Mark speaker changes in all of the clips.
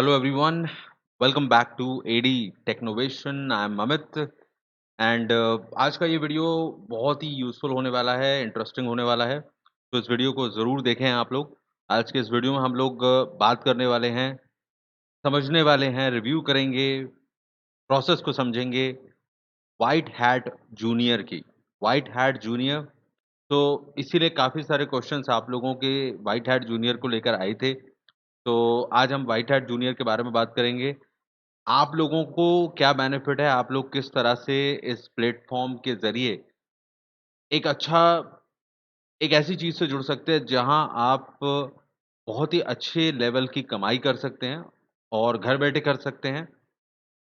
Speaker 1: Hello everyone, welcome back to AD Technovation. I am Amit and आज का ये video बहुत ही यूज़फुल होने वाला है, इंटरेस्टिंग होने वाला है। तो इस वीडियो को ज़रूर देखें आप लोग। आज के इस वीडियो में हम लोग बात करने वाले हैं, समझने वाले हैं, रिव्यू करेंगे, प्रोसेस को समझेंगे व्हाइट हैट जूनियर की। व्हाइट हैट जूनियर तो इसीलिए काफ़ी सारे क्वेश्चंस आप लोगों के व्हाइट हैट जूनियर को लेकर आए थे। तो आज हम व्हाइट हैट जूनियर के बारे में बात करेंगे। आप लोगों को क्या बेनिफिट है, आप लोग किस तरह से इस प्लेटफ़ॉर्म के ज़रिए एक अच्छा एक ऐसी चीज़ से जुड़ सकते हैं जहाँ आप बहुत ही अच्छे लेवल की कमाई कर सकते हैं और घर बैठे कर सकते हैं।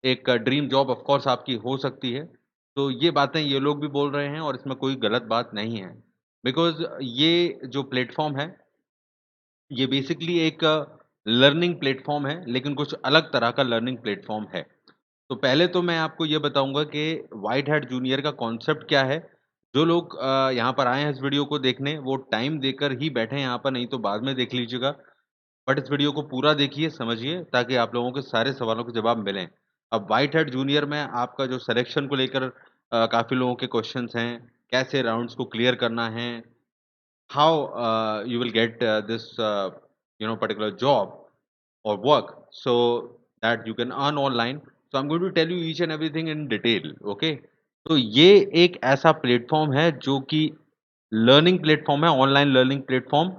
Speaker 1: एक ड्रीम जॉब ऑफ कोर्स आपकी हो सकती है। तो ये बातें ये लोग भी बोल रहे हैं और इसमें कोई गलत बात नहीं है। बिकॉज़ ये जो प्लेटफ़ॉर्म है, ये बेसिकली एक लर्निंग प्लेटफ़ॉर्म है, लेकिन कुछ अलग तरह का लर्निंग प्लेटफ़ॉर्म है। तो पहले तो मैं आपको ये बताऊँगा कि व्हाइट हैट जूनियर का कॉन्सेप्ट क्या है। जो लोग यहाँ पर आए हैं इस वीडियो को देखने, वो टाइम देकर ही बैठें यहाँ पर, नहीं तो बाद में देख लीजिएगा। बट इस वीडियो को पूरा देखिए, समझिए, ताकि आप लोगों के सारे सवालों के जवाब मिलें। अब व्हाइट हैट जूनियर में आपका जो सिलेक्शन को लेकर काफ़ी लोगों के क्वेश्चन्स हैं, कैसे राउंड्स को क्लियर करना है, how you will get this particular job or work so that you can earn online. So I'm going to tell you each and everything in detail. Okay, तो ये एक ऐसा प्लेटफॉर्म है जो कि लर्निंग प्लेटफॉर्म है, ऑनलाइन लर्निंग प्लेटफॉर्म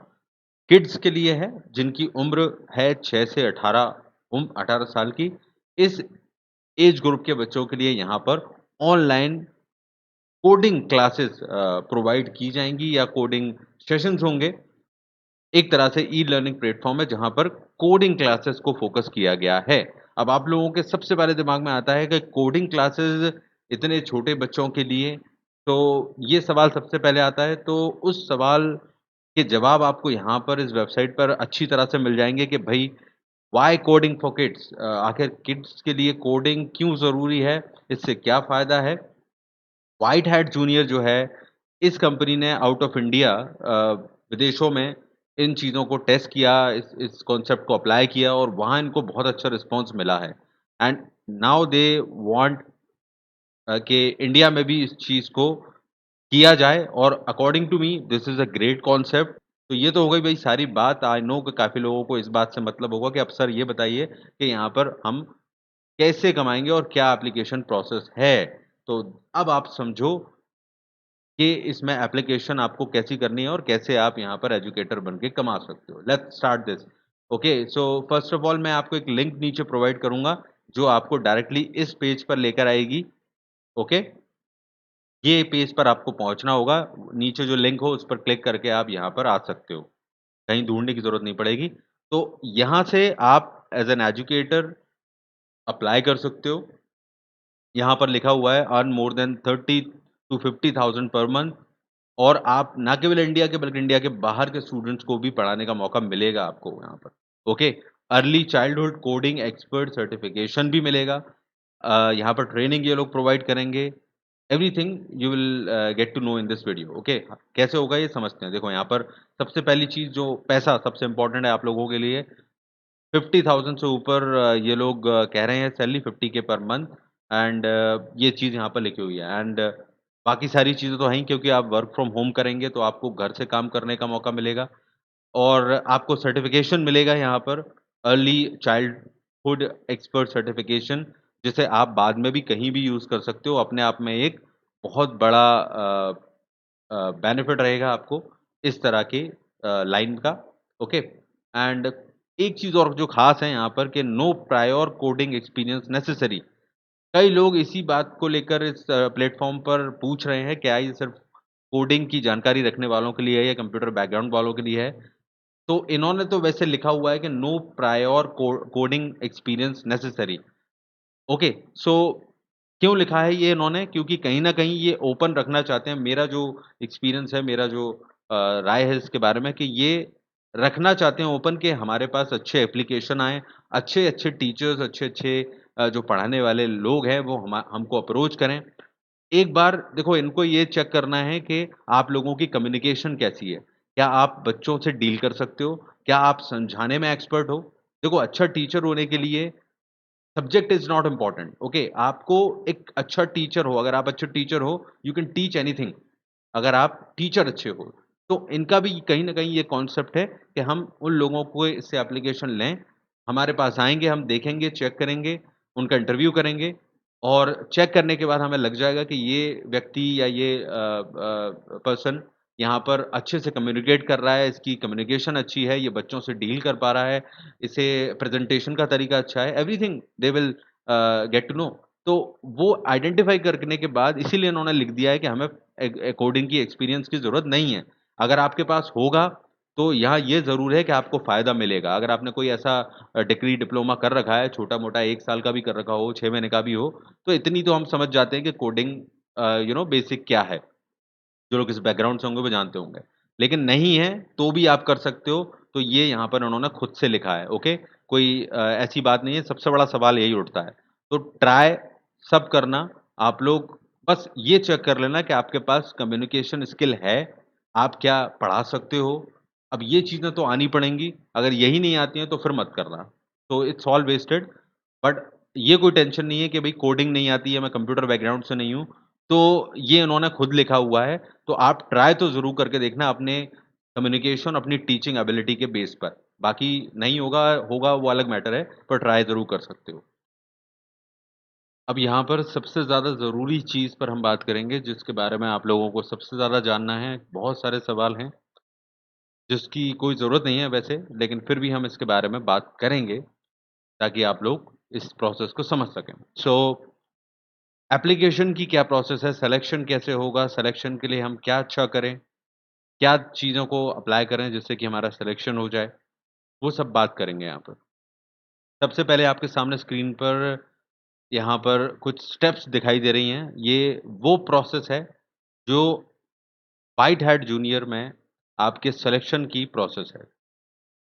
Speaker 1: किड्स के लिए है, जिनकी उम्र है 6 से 18 साल की। इस एज ग्रुप के बच्चों के लिए यहाँ पर ऑनलाइन कोडिंग क्लासेस प्रोवाइड की जाएंगी या कोडिंग सेशंस होंगे। एक तरह से ई लर्निंग प्लेटफ़ॉर्म है जहाँ पर कोडिंग क्लासेस को फ़ोकस किया गया है। अब आप लोगों के सबसे पहले दिमाग में आता है कि कोडिंग क्लासेस इतने छोटे बच्चों के लिए, तो ये सवाल सबसे पहले आता है। तो उस सवाल के जवाब आपको यहाँ पर इस वेबसाइट पर अच्छी तरह से मिल जाएँगे कि भई व्हाई कोडिंग फॉर किड्स, आखिर किड्स के लिए कोडिंग क्यों ज़रूरी है? इससे क्या फ़ायदा है? व्हाइट हैट जूनियर जो है, इस कंपनी ने आउट ऑफ इंडिया विदेशों में इन चीज़ों को टेस्ट किया, इस कॉन्सेप्ट को अप्लाई किया और वहाँ इनको बहुत अच्छा रिस्पॉन्स मिला है। एंड नाउ दे वांट कि इंडिया में भी इस चीज़ को किया जाए और according to me this is a great concept. तो ये तो हो गई भई सारी बात। आई नो कि काफ़ी लोगों को इस बात से मतलब होगा कि अब सर ये बताइए कि यहाँ पर हम कैसे कमाएँगे और क्या एप्लीकेशन प्रोसेस है? तो अब आप समझो कि इसमें एप्लीकेशन आपको कैसी करनी है और कैसे आप यहाँ पर एजुकेटर बन के कमा सकते हो। Let's start this. Okay, so first of all मैं आपको एक लिंक नीचे प्रोवाइड करूँगा, जो आपको डायरेक्टली इस पेज पर लेकर आएगी। ओके, ये पेज पर आपको पहुँचना होगा। नीचे जो लिंक हो उस पर क्लिक करके आप यहाँ पर आ सकते हो। कहीं ढूँढने की ज़रूरत नहीं पड़ेगी। तो यहाँ से आप एज़ एन एजुकेटर अप्लाई कर सकते हो। यहाँ पर लिखा हुआ है earn more than 30 to 50,000 per month, और आप ना केवल इंडिया के बल्कि इंडिया के बाहर के स्टूडेंट्स को भी पढ़ाने का मौका मिलेगा आपको यहाँ पर। Okay, early childhood coding expert certification भी मिलेगा। यहाँ पर ट्रेनिंग ये लोग प्रोवाइड करेंगे। Everything you will get to know in this video. Okay, कैसे होगा ये समझते हैं। देखो यहाँ पर सबसे पहली चीज़, जो पैसा सबसे इम्पोर्टेंट है आप लोगों के लिए। 50,000 से ऊपर ये लोग कह रहे हैं सैलरी 50 के पर मंथ। एंड ये चीज़ यहाँ पर लिखी हुई है। एंड बाकी सारी चीज़ें तो हैं ही, क्योंकि आप वर्क फ्रॉम होम करेंगे तो आपको घर से काम करने का मौका मिलेगा और आपको सर्टिफ़िकेशन मिलेगा यहाँ पर, अर्ली चाइल्डहुड एक्सपर्ट सर्टिफ़िकेशन, जिसे आप बाद में भी कहीं भी यूज़ कर सकते हो। अपने आप में एक बहुत बड़ा बेनिफिट रहेगा आपको इस तरह के लाइन का। ओके, एंड एक चीज़ और जो ख़ास है यहाँ पर कि no prior coding experience necessary. कई लोग इसी बात को लेकर इस प्लेटफ़ॉर्म पर पूछ रहे हैं, क्या ये सिर्फ़ कोडिंग की जानकारी रखने वालों के लिए है या कंप्यूटर बैकग्राउंड वालों के लिए है? तो इन्होंने तो वैसे लिखा हुआ है कि no prior coding experience necessary. Okay, so क्यों लिखा है ये इन्होंने? क्योंकि कहीं न कहीं ये ओपन रखना चाहते हैं। मेरा जो एक्सपीरियंस है, मेरा जो राय है इसके बारे में, कि ये रखना चाहते हैं ओपन, कि हमारे पास अच्छे एप्लीकेशन आएँ, अच्छे-अच्छे टीचर्स, अच्छे-अच्छे जो पढ़ाने वाले लोग हैं वो हमको अप्रोच करें। एक बार देखो, इनको ये चेक करना है कि आप लोगों की कम्युनिकेशन कैसी है? क्या आप बच्चों से डील कर सकते हो? क्या आप समझाने में एक्सपर्ट हो? देखो, अच्छा टीचर होने के लिए subject is not important, okay? आपको एक अच्छा टीचर हो, अगर आप अच्छे टीचर हो, यू कैन टीच एनीथिंग। अगर आप टीचर अच्छे हो, तो इनका भी कहीं न कहीं ये कॉन्सेप्ट है कि हम उन लोगों को इससे एप्लीकेशन लें, हमारे पास आएँगे, हम देखेंगे, चेक करेंगे, उनका इंटरव्यू करेंगे और चेक करने के बाद हमें लग जाएगा कि ये व्यक्ति या ये पर्सन यहाँ पर अच्छे से कम्युनिकेट कर रहा है, इसकी कम्युनिकेशन अच्छी है, ये बच्चों से डील कर पा रहा है, इसे प्रेज़ेंटेशन का तरीका अच्छा है, everything they will get to know. तो वो आइडेंटिफ़ाई करने के बाद इसीलिए उन्होंने लिख दिया है कि हमें कोडिंग की एक्सपीरियंस की ज़रूरत नहीं है। अगर आपके पास होगा, तो यहाँ ये ज़रूर है कि आपको फ़ायदा मिलेगा। अगर आपने कोई ऐसा डिग्री, डिप्लोमा कर रखा है, छोटा-मोटा 1 साल का भी कर रखा हो, 6 महीने का भी हो, तो इतनी तो हम समझ जाते हैं कि कोडिंग बेसिक क्या है। जो लोग इस बैकग्राउंड से होंगे वो जानते होंगे। लेकिन नहीं है, तो भी आप कर सकते हो, तो ये यहाँ पर उन्होंने खुद से लिखा है, ओके? कोई ऐसी बात नहीं है, सबसे बड़ा सवाल यही उठता है। तो ट्राई सब करना, आप लोग बस ये चेक कर लेना कि आपके पास कम्युनिकेशन स्किल है, आप क्या पढ़ा सकते हो। अब ये चीज़ें तो आनी पड़ेंगी, अगर यही नहीं आती हैं तो फिर मत करना। तो इट्स ऑल वेस्टेड। बट ये कोई टेंशन नहीं है कि भई कोडिंग नहीं आती है, मैं कंप्यूटर बैकग्राउंड से नहीं हूँ, तो ये इन्होंने खुद लिखा हुआ है, तो आप ट्राई तो ज़रूर करके देखना अपने कम्युनिकेशन, अपनी टीचिंग एबिलिटी के बेस पर। बाकी नहीं होगा, होगा वो अलग मैटर है, पर ट्राई ज़रूर कर सकते हो। अब यहाँ पर सबसे ज़्यादा ज़रूरी चीज़ पर हम बात करेंगे, जिसके बारे में आप लोगों को सबसे ज़्यादा जानना है। बहुत सारे सवाल हैं, जिसकी कोई ज़रूरत नहीं है वैसे, लेकिन फिर भी हम इसके बारे में बात करेंगे, ताकि आप लोग इस प्रोसेस को समझ सकें। सो एप्लीकेशन की क्या प्रोसेस है, सिलेक्शन कैसे होगा, सिलेक्शन के लिए हम क्या अच्छा करें, क्या चीज़ों को अप्लाई करें जिससे कि हमारा सिलेक्शन हो जाए, वो सब बात करेंगे यहाँ पर। सबसे पहले आपके सामने स्क्रीन पर यहाँ पर कुछ स्टेप्स दिखाई दे रही हैं, ये वो प्रोसेस है जो व्हाइट हैट जूनियर में आपके सिलेक्शन की प्रोसेस है।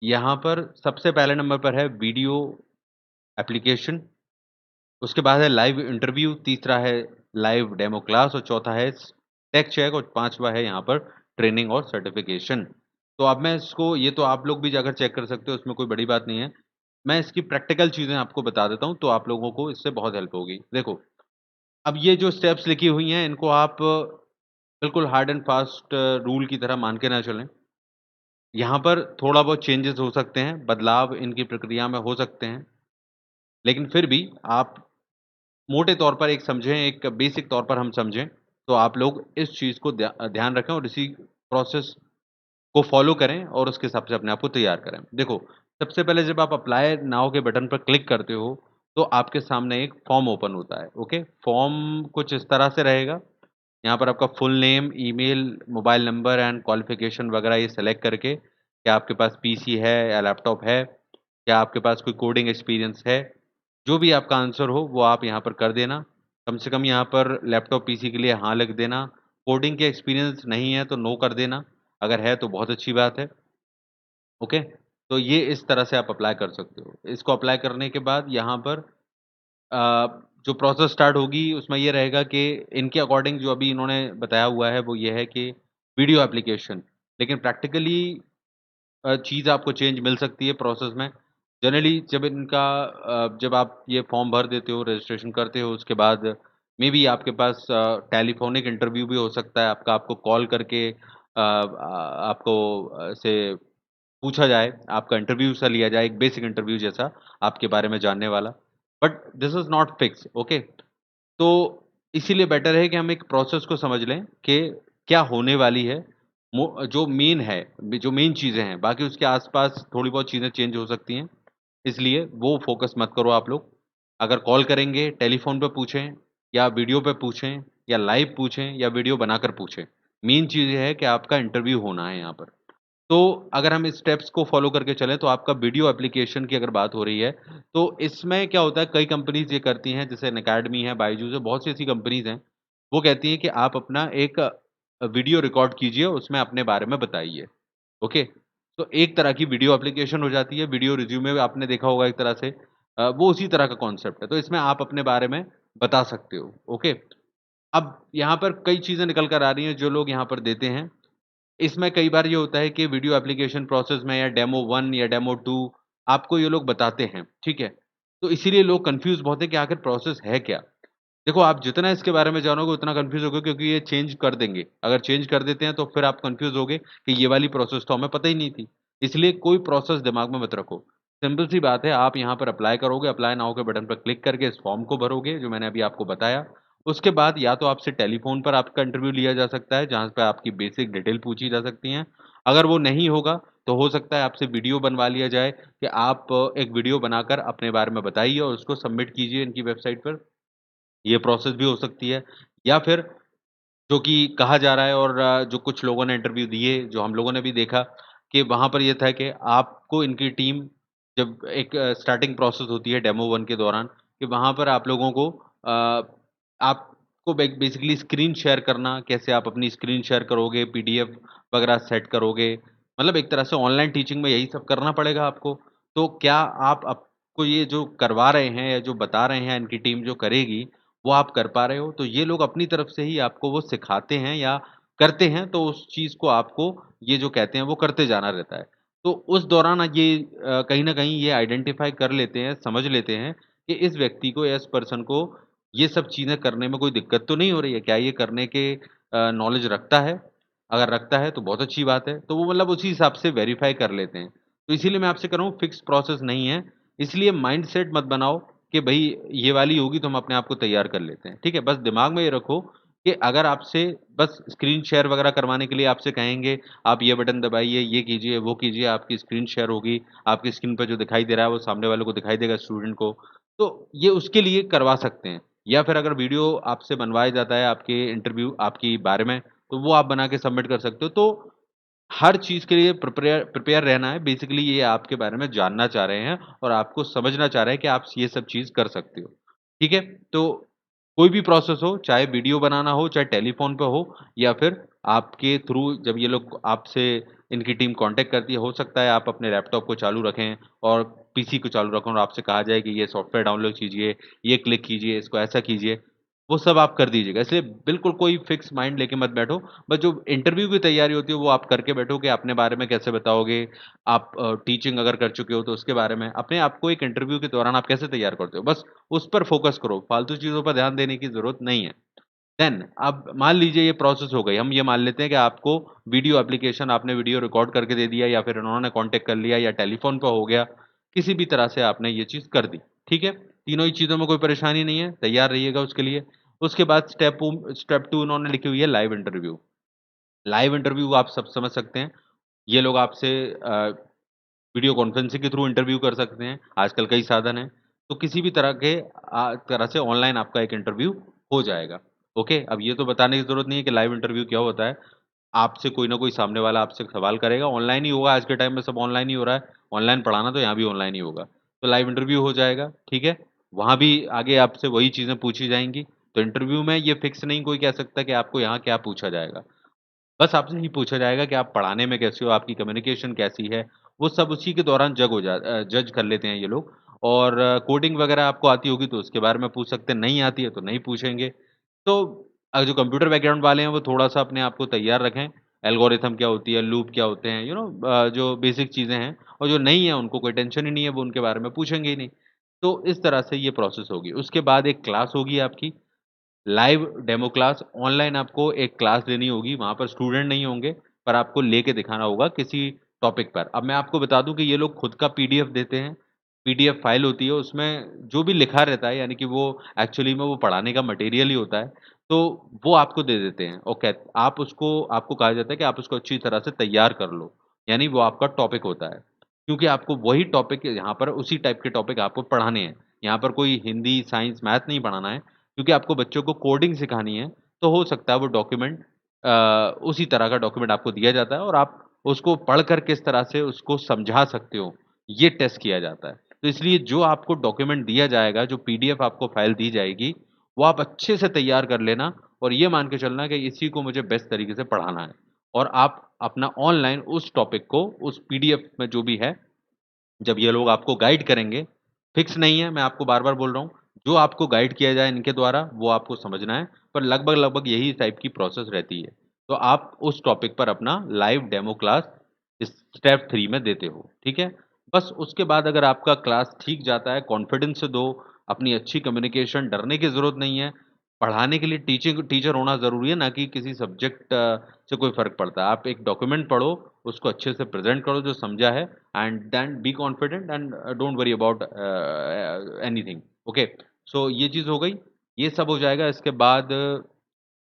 Speaker 1: यहाँ पर सबसे पहले नंबर पर है वीडियो एप्लीकेशन, उसके बाद है लाइव इंटरव्यू, तीसरा है लाइव डेमो क्लास और चौथा है टेक चेक और पाँचवा है यहाँ पर ट्रेनिंग और सर्टिफ़िकेशन। तो अब मैं इसको ये तो आप लोग भी जाकर चेक कर सकते हो, इसमें कोई बड़ी बात नहीं है। मैं इसकी प्रैक्टिकल चीज़ें आपको बता देता हूँ, तो आप लोगों को इससे बहुत हेल्प होगी। देखो, अब ये जो स्टेप्स लिखी हुई हैं, इनको आप बिल्कुल हार्ड एंड फास्ट रूल की तरह मान के ना चलें। यहाँ पर थोड़ा बहुत चेंजेज़ हो सकते हैं, बदलाव इनकी प्रक्रिया में हो सकते हैं, लेकिन फिर भी आप मोटे तौर पर एक समझें, एक बेसिक तौर पर हम समझें, तो आप लोग इस चीज़ को ध्यान रखें और इसी प्रोसेस को फ़ॉलो करें और उसके हिसाब से अपने आप को तैयार करें। देखो, सबसे पहले जब आप अप्लाई नाउ के बटन पर क्लिक करते हो, तो आपके सामने एक फॉर्म ओपन होता है, ओके? फॉर्म कुछ इस तरह से रहेगा, यहाँ पर आपका full name, email, mobile number and qualification वगैरह ये सेलेक्ट करके, क्या आपके पास पीसी है या लैपटॉप है? क्या आपके पास कोई कोडिंग एक्सपीरियंस है? जो भी आपका आंसर हो, वो आप यहाँ पर कर देना। कम से कम यहाँ पर लैपटॉप, पीसी के लिए हाँ लिख देना। कोडिंग के एक्सपीरियंस नहीं है, तो नो कर देना। अगर है, तो बहुत अच्छी बात है, ओके? तो ये इस तरह से आप अप्लाई कर सकते हो। इसको अप्लाई करने के बाद यहाँ पर जो प्रोसेस स्टार्ट होगी उसमें ये रहेगा कि इनके अकॉर्डिंग जो अभी इन्होंने बताया हुआ है वो ये है कि वीडियो एप्लीकेशन। लेकिन प्रैक्टिकली चीज़ आपको चेंज मिल सकती है प्रोसेस में। जनरली जब आप ये फॉर्म भर देते हो, रजिस्ट्रेशन करते हो उसके बाद मेबी आपके पास टेलीफ़ोनिक इंटरव्यू भी हो सकता है आपका, आपको कॉल करके आपको से पूछा जाए, आपका इंटरव्यू सा लिया जाए, एक बेसिक इंटरव्यू जैसा आपके बारे में जानने वाला। But this is not fix, okay? तो इसीलिए बेटर है कि हम एक प्रोसेस को समझ लें कि क्या होने वाली है। जो मेन है, जो मेन चीज़ें हैं, बाकी उसके आस-पास थोड़ी बहुत चीज़ें चेंज हो सकती हैं, इसलिए वो फ़ोकस मत करो आप लोग। अगर कॉल करेंगे, टेलीफ़ोन पे पूछें या वीडियो पे पूछें या लाइव पूछें या वीडियो बनाकर पूछें। मेन चीज़ ये है कि आपका इंटरव्यू होना है यहाँ पर। तो अगर हम इस स्टेप्स को फ़ॉलो करके चलें, तो आपका वीडियो एप्लीकेशन की अगर बात हो रही है, तो इसमें क्या होता है, कई कंपनीज़ ये करती हैं, जैसे अनअकैडमी है, बायजूस है, बहुत सी ऐसी कंपनीज़ हैं, वो कहती हैं कि आप अपना एक वीडियो रिकॉर्ड कीजिए, उसमें अपने बारे में बताइए, ओके? तो एक तरह की वीडियो एप्लीकेशन हो जाती है, वीडियो रिज़्यूमे आपने देखा होगा एक तरह से वो उसी तरह का कॉन्सेप्ट है, तो इसमें आप अपने बारे में बता सकते हो, ओके? अब यहाँ पर कई चीज़ें निकल कर आ रही हैं, जो लोग यहाँ पर देते हैं। इसमें कई बार ये होता है कि वीडियो एप्लीकेशन प्रोसेस में या डेमो 1 या डेमो 2 आपको ये लोग बताते हैं, ठीक है? तो इसीलिए लोग कन्फ्यूज़ बहुत हैं कि आखिर प्रोसेस है क्या? देखो, आप जितना इसके बारे में जानोगे उतना कन्फ्यूज़ होगे क्योंकि ये चेंज कर देंगे। अगर चेंज कर देते हैं तो फिर आप कन्फ्यूज़ होगे कि ये वाली प्रोसेस तो हमें पता ही नहीं थी। इसलिए कोई प्रोसेस दिमाग में मत रखो। सिंपल सी बात है, आप यहाँ पर अप्लाई करोगे, अप्लाई नाउ के बटन पर क्लिक करके इस फॉर्म को भरोगे जो मैंने अभी आपको बताया। उसके बाद या तो आपसे टेलीफ़ोन पर आपका इंटरव्यू लिया जा सकता है, जहाँ पे आपकी बेसिक डिटेल पूछी जा सकती हैं। अगर वो नहीं होगा, तो हो सकता है आपसे वीडियो बनवा लिया जाए कि आप एक वीडियो बनाकर अपने बारे में बताइए और उसको सबमिट कीजिए इनकी वेबसाइट पर। ये प्रोसेस भी हो सकती है या फिर जो कि कहा जा रहा है और जो कुछ लोगों ने इंटरव्यू दिए, जो हम लोगों ने भी देखा कि वहाँ पर ये था कि आपको इनकी टीम जब एक स्टार्टिंग प्रोसेस होती है डेमो 1 के दौरान कि वहाँ पर आप लोगों को आपको बेसिकली स्क्रीन शेयर करना, कैसे आप अपनी स्क्रीन शेयर करोगे, पीडीएफ वगैरह सेट करोगे, मतलब एक तरह से ऑनलाइन टीचिंग में यही सब करना पड़ेगा आपको। तो क्या आप आपको ये जो करवा रहे हैं या जो बता रहे हैं इनकी टीम जो करेगी, वो आप कर पा रहे हो? तो ये लोग अपनी तरफ से ही आपको वो सिखाते हैं या करते हैं, तो उस चीज़ को आपको ये जो कहते हैं वो करते जाना रहता है। तो उस दौरान ये कहीं न कहीं ये आइडेंटिफ़ाई कर लेते हैं, समझ लेते हैं कि इस व्यक्ति को या इस पर्सन को ये सब चीज़ें करने में कोई दिक्कत तो नहीं हो रही है। क्या ये करने के नॉलेज रखता है? अगर रखता है तो बहुत अच्छी बात है। तो वो मतलब उसी हिसाब से वेरीफ़ाई कर लेते हैं। तो इसीलिए मैं आपसे कह रहा हूँ फिक्स प्रोसेस नहीं है। इसलिए माइंडसेट मत बनाओ कि भई ये वाली होगी तो हम अपने आप को तैयार कर लेते हैं, ठीक है? बस दिमाग में ये रखो कि अगर आपसे बस स्क्रीन शेयर वगैरह करवाने के लिए आपसे कहेंगे, आप ये बटन दबाइए, ये कीजिए, वो कीजिए, आपकी स्क्रीन शेयर होगी, आपकी स्क्रीन पे जो दिखाई दे रहा है वो सामने वाले को दिखाई देगा स्टूडेंट को, तो ये उसके लिए करवा सकते हैं। या फिर अगर वीडियो आपसे बनवाया जाता है आपके इंटरव्यू आपकी बारे में, तो वो आप बना के सबमिट कर सकते हो। तो हर चीज़ के लिए प्रिपेयर प्रिपेयर रहना है, बेसिकली ये आपके बारे में जानना चाह रहे हैं और आपको समझना चाह रहे हैं कि आप ये सब चीज़ कर सकते हो, ठीक है? तो कोई भी प्रोसेस हो, चाहे वीडियो बनाना हो, चाहे टेलीफ़ोन पे हो या फिर आपके थ्रू जब ये लोग आपसे इनकी टीम कॉन्टैक्ट करती है, हो सकता है आप अपने लैपटॉप को चालू रखें और पीसी को चालू रखें और आपसे कहा जाए कि ये सॉफ्टवेयर डाउनलोड कीजिए, ये क्लिक कीजिए, इसको ऐसा कीजिए, वो सब आप कर दीजिएगा। इसलिए बिल्कुल कोई फिक्स माइंड लेके मत बैठो, बस जो इंटरव्यू की तैयारी होती है वो आप करके बैठो कि अपने बारे में कैसे बताओगे, आप टीचिंग अगर कर चुके हो तो उसके बारे में, अपने आप को एक इंटरव्यू के दौरान आप कैसे तैयार करते हो, बस उस पर फ़ोकस करो, फालतू चीज़ों पर ध्यान देने की ज़रूरत नहीं है। देन अब मान लीजिए ये प्रोसेस हो गई, हम ये मान लेते हैं कि आपको वीडियो एप्लीकेशन आपने वीडियो रिकॉर्ड करके दे दिया या फिर उन्होंने कॉन्टैक्ट कर लिया या टेलीफ़ोन पे हो गया, किसी भी तरह से आपने ये चीज़ कर दी, ठीक है? तीनों ही चीज़ों में कोई परेशानी नहीं है, तैयार रहिएगा उसके लिए। उसके बाद स्टेप 2 उन्होंने लिखी हुई है लाइव इंटरव्यू। लाइव इंटरव्यू आप सब समझ सकते हैं, ये लोग आपसे वीडियो कॉन्फ्रेंसिंग के थ्रू इंटरव्यू कर सकते हैं, आजकल कई साधन हैं। तो किसी भी तरह से ऑनलाइन आपका एक इंटरव्यू हो जाएगा, ओके? अब ये तो बताने की ज़रूरत नहीं है कि लाइव इंटरव्यू क्या होता है। आपसे कोई ना कोई सामने वाला आपसे सवाल करेगा, ऑनलाइन ही होगा, आज के टाइम में सब ऑनलाइन ही हो रहा है। ऑनलाइन पढ़ाना तो यहाँ भी ऑनलाइन ही होगा। तो लाइव इंटरव्यू हो जाएगा, ठीक है? वहाँ भी आगे आपसे वही चीज़ें पूछी जाएँगी। तो इंटरव्यू में ये फिक्स नहीं कोई कह सकता कि आपको यहाँ क्या पूछा जाएगा। बस आपसे यही पूछा जाएगा कि आप पढ़ाने में कैसे हो, आपकी कम्युनिकेशन कैसी है, वो सब उसी के दौरान जज कर लेते हैं ये लोग और कोडिंग वगैरह आपको आती होगी तो उसके बारे में पूछ सकते हैं, नहीं आती है तो नहीं पूछेंगे। तो जो कंप्यूटर बैकग्राउंड वाले हैं वो थोड़ा-सा अपने आप को तैयार रखें, एल्गोरिथम क्या होती है, लूप क्या होते हैं, जो बेसिक चीज़ें हैं और जो नहीं है उनको कोई टेंशन ही नहीं है, वो उनके बारे में पूछेंगे ही नहीं। तो इस तरह से ये प्रोसेस होगी। उसके बाद एक क्लास होगी आपकी लाइव डेमो क्लास ऑनलाइन आपको एक क्लास लेनी होगी, वहाँ पर स्टूडेंट नहीं होंगे, पर आपको लेके दिखाना होगा किसी टॉपिक पर। अब मैं आपको बता दूँ कि ये लोग खुद का पीडीएफ देते हैं, पीडीएफ फाइल होती है, उसमें जो भी लिखा रहता है, यानी कि वो एक्चुअली में वो पढ़ाने का मटेरियल ही होता है, तो वो आपको दे देते हैं और आप उसको आपको कहा जाता है कि आप उसको अच्छी तरह से तैयार कर लो, यानी वो आपका टॉपिक होता है। क्योंकि आपको वही टॉपिक यहाँ पर उसी टाइप के टॉपिक आपको पढ़ाने हैं, यहाँ पर कोई हिंदी, साइंस, मैथ नहीं पढ़ाना है। क्योंकि आपको बच्चों को कोडिंग सिखानी है, तो हो सकता है वो डॉक्यूमेंट उसी तरह का डॉक्यूमेंट आपको दिया जाता है और आप उसको पढ़कर किस तरह से उसको समझा सकते हो, ये टेस्ट किया जाता है। तो इसलिए जो आपको डॉक्यूमेंट दिया जाएगा, जो पीडीएफ आपको फाइल दी जाएगी, वो आप अच्छे से तैयार कर लेना और ये मान के चलना कि इसी को मुझे बेस्ट तरीके से पढ़ाना है और आप अपना ऑनलाइन उस टॉपिक को, उस पीडीएफ में जो भी है जब ये लोग आपको गाइड करेंगे, फिक्स नहीं है, मैं आपको बार-बार बोल रहा हूँ, जो आपको गाइड किया जाए इनके द्वारा, वो आपको समझना है, पर लगभग-लगभग यही टाइप की प्रोसेस रहती है। तो आप उस टॉपिक पर अपना लाइव डेमो क्लास इस स्टेप 3 में देते हो, ठीक है? बस उसके बाद अगर आपका क्लास ठीक जाता है, कॉन्फिडेंस से दो, अपनी अच्छी कम्युनिकेशन, डरने की ज़रूरत नहीं है। पढ़ाने के लिए टीचर होना ज़रूरी है, ना कि किसी सब्जेक्ट से कोई फ़र्क पड़ता है। आप एक डॉक्यूमेंट पढ़ो, उसको अच्छे से प्रेज़ेंट करो जो समझा है and then be confident and don't worry about anything, okay. So ये चीज़ हो गई, ये सब हो जाएगा, इसके बाद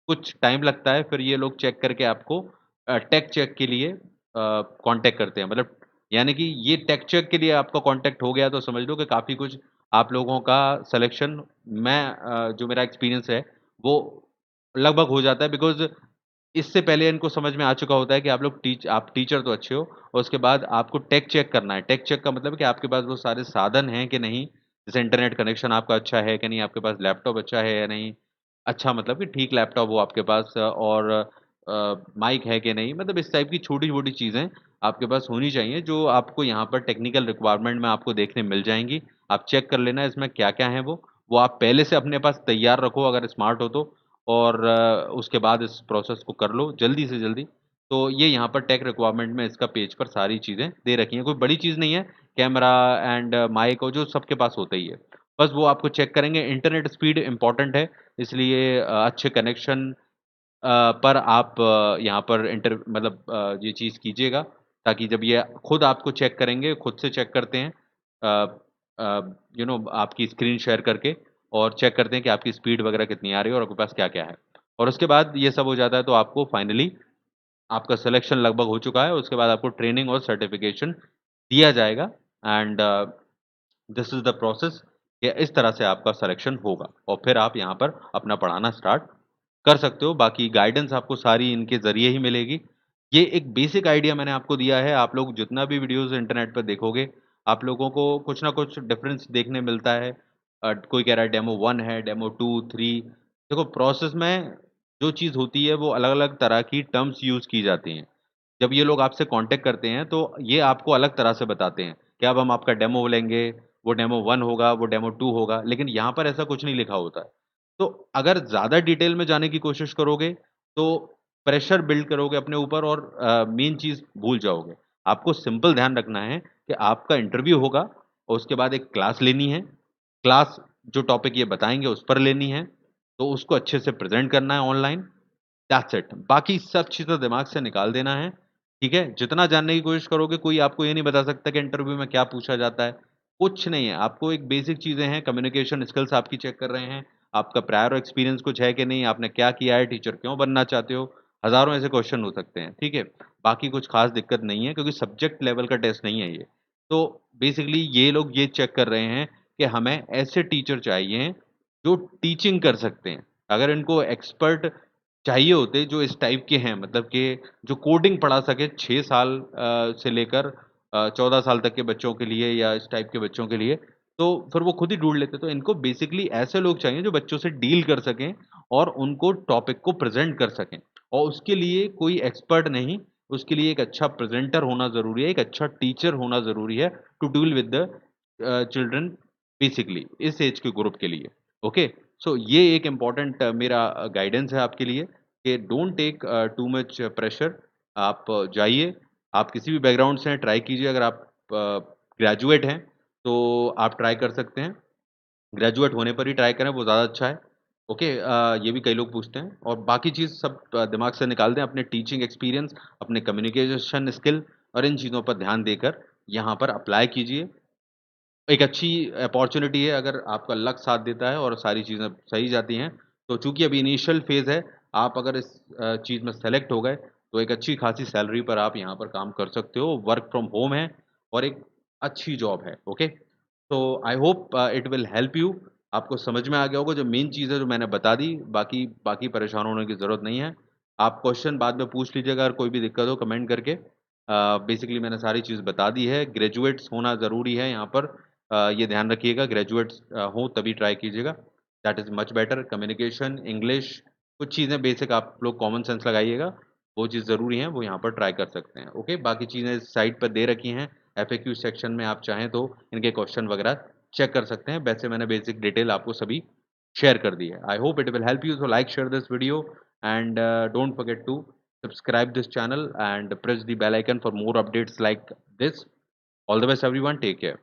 Speaker 1: कुछ टाइम लगता है, फिर ये लोग चेक करके आपको टेक चेक के लिए कॉन्टैक्ट करते हैं। मतलब यानी कि ये टेक चेक के लिए आपका कॉन्टैक्ट हो गया तो समझ लो कि काफ़ी कुछ आप लोगों का सिलेक्शन जो मेरा एक्सपीरियंस है, वो लगभग हो जाता है बिकॉज़ इससे पहले इनको समझ में आ चुका होता है कि आप टीचर तो अच्छे हो और उसके बाद आपको टेक चेक करना है। टेक चेक का मतलब है कि आपके पास वो सारे साधन हैं कि नहीं, जैसे इंटरनेट कनेक्शन आपका अच्छा है कि नहीं, आपके पास लैपटॉप अच्छा है या नहीं। अच्छा मतलब कि ठीक लैपटॉप हो आपके पास और माइक है कि नहीं, मतलब इस टाइप की छोटी-छोटी चीज़ें आपके पास होनी चाहिए जो आपको यहाँ पर टेक्निकल रिक्वायरमेंट में आपको देखने मिल जाएँगी। आप चेक कर लेना इसमें क्या-क्या हैं वो आप पहले से अपने पास तैयार रखो अगर स्मार्ट हो तो और उसके बाद इस प्रोसेस को कर लो जल्दी से जल्दी। तो ये यहाँ पर टेक रिक्वायरमेंट में इसका पेज पर सारी चीज़ें दे रखी हैं, कोई बड़ी चीज़ नहीं है, कैमरा एंड माइक और जो सबके पास होता ही है। बस वो आपको चेक करेंगे, इंटरनेट स्पीड इम्पोर्टेंट है, इसलिए अच्छे कनेक्शन पर आप यहाँ पर ये चीज़ कीजिएगा ताकि जब ये खुद आपको चेक करेंगे, खुद से चेक करते हैं आपकी स्क्रीन शेयर करके और चेक करते हैं कि आपकी स्पीड वगैरह कितनी आ रही है और आपके पास क्या-क्या है। और उसके बाद ये सब हो जाता है तो आपको फाइनली आपका सिलेक्शन लगभग हो चुका है, उसके बाद आपको ट्रेनिंग और सर्टिफ़िकेशन दिया जाएगा and this is the process कि इस तरह से आपका सिलेक्शन होगा और फिर आप यहाँ पर अपना पढ़ाना स्टार्ट कर सकते हो। बाकी गाइडेंस आपको सारी इनके ज़रिए ही मिलेगी। ये एक बेसिक आइडिया मैंने आपको दिया है, आप लोग जितना भी वीडियोज़ इंटरनेट पे देखोगे, आप लोगों को कुछ ना कुछ डिफरेंस देखने मिलता है। कोई कह रहा है डेमो 1 है, डेमो 2, 3 देखो प्रोसेस में जो चीज़ होती है वो अलग-अलग तरह की टर्म्स यूज़ की जाती हैं। जब ये लोग आपसे कॉन्टैक्ट करते हैं तो ये आपको अलग तरह से बताते हैं कि अब हम आपका डेमो लेंगे, वो डेमो 1 होगा, वो डेमो 2 होगा, लेकिन यहाँ पर ऐसा कुछ नहीं लिखा होता है। तो अगर ज़्यादा डिटेल में जाने की कोशिश करोगे, तो प्रेशर बिल्ड करोगे अपने ऊपर और मेन चीज़ भूल जाओगे। आपको सिंपल ध्यान रखना है कि आपका इंटरव्यू होगा और उसके बाद एक क्लास लेनी है। क्लास जो टॉपिक ये बताएँगे उस पर लेनी है, तो उसको अच्छे से प्रेज़ेंट करना है ऑनलाइन, दैट्स इट। बाकी सब चीज़ें दिमाग से निकाल देना है, ठीक है? जितना जानने की कोशिश करोगे, कोई आपको ये नहीं बता सकता कि इंटरव्यू में क्या पूछा जाता है, कुछ नहीं है। आपको एक बेसिक चीज़ें हैं, कम्युनिकेशन स्किल्स आपकी चेक कर रहे हैं, आपका प्रायर एक्सपीरियंस कुछ है कि नहीं, आपने क्या किया है, टीचर क्यों बनना चाहते हो, हज़ारों ऐसे क्वेश्चन हो सकते हैं, ठीक है? बाकी कुछ ख़ास दिक्कत नहीं है क्योंकि सब्जेक्ट लेवल का टेस्ट नहीं है ये। तो बेसिकली ये लोग ये चेक कर रहे हैं कि हमें ऐसे टीचर चाहिए, जो टीचिंग कर सकते हैं। अगर इनको एक्सपर्ट चाहिए होते जो इस टाइप के हैं मतलब कि जो कोडिंग पढ़ा सके 6 साल से लेकर 14 साल तक के बच्चों के लिए या इस टाइप के बच्चों के लिए, तो फिर वो खुद ही ढूँढ लेते। तो इनको बेसिकली ऐसे लोग चाहिए जो बच्चों से डील कर सकें और उनको टॉपिक को प्रेज़ेंट कर सकें और उसके लिए कोई एक्सपर्ट नहीं, उसके लिए एक अच्छा प्रेज़ेंटर होना ज़रूरी है, एक अच्छा टीचर होना ज़रूरी है to deal with the children basically इस एज के ग्रुप के लिए। ओके? सो ये एक इम्पोर्टेंट मेरा गाइडेंस है आपके लिए कि don't take too much pressure. आप जाइए, आप किसी भी बैकग्राउंड से हैं, ट्राई कीजिए अगर आप ग्रेजुएट हैं, तो आप ट्राई कर सकते हैं। ग्रेजुएट होने पर ही ट्राई करें, वो ज़्यादा अच्छा है। ओके ये भी कई लोग पूछते हैं और बाकी चीज़ सब दिमाग से निकाल दें, अपने टीचिंग एक्सपीरियंस, अपने कम्युनिकेशन स्किल और इन चीज़ों पर ध्यान देकर यहाँ पर अप्लाई कीजिए। एक अच्छी अपॉर्च्युनिटी है अगर आपका लक साथ देता है और सारी चीज़ें सही जाती हैं, तो चूँकि अभी इनिशियल फ़ेज़ है, आप अगर इस चीज़ में सेलेक्ट हो गए, तो एक अच्छी खासी सैलरी पर आप यहाँ पर काम कर सकते हो, वर्क फ्रॉम होम है और एक अच्छी जॉब है, ओके? तो आई hope it will help you. आपको समझ में आ गया होगा जो मेन चीज़ है जो मैंने बता दी, बाकी बाकी परेशान होने की ज़रूरत नहीं है। आप क्वेश्चन बाद में पूछ लीजिएगा अगर कोई भी दिक्कत हो कमेंट करके। बेसिकली मैंने सारी चीज़ बता दी है, ग्रेजुएट्स होना ज़रूरी है यहाँ पर ये ध्यान रखिएगा ग्रेजुएट्स हों तभी ट्राई कीजिएगा, that is much better communication, English कुछ चीज़ें बेसिक आप लोग कॉमन सेंस लगाइएगा, वो चीज़ ज़रूरी है, वो यहाँ पर ट्राई कर सकते हैं, ओके? बाकी चीज़ें साइट पर दे रखी हैं, एफएक्यू सेक्शन में आप चाहें तो इनके क्वेश्चन वगैरह चेक कर सकते हैं, वैसे मैंने बेसिक डिटेल आपको सभी शेयर कर दी है। I hope it will help you, so like share this video and don't forget to subscribe this channel and press the bell icon for more updates like this. All the best everyone, take care.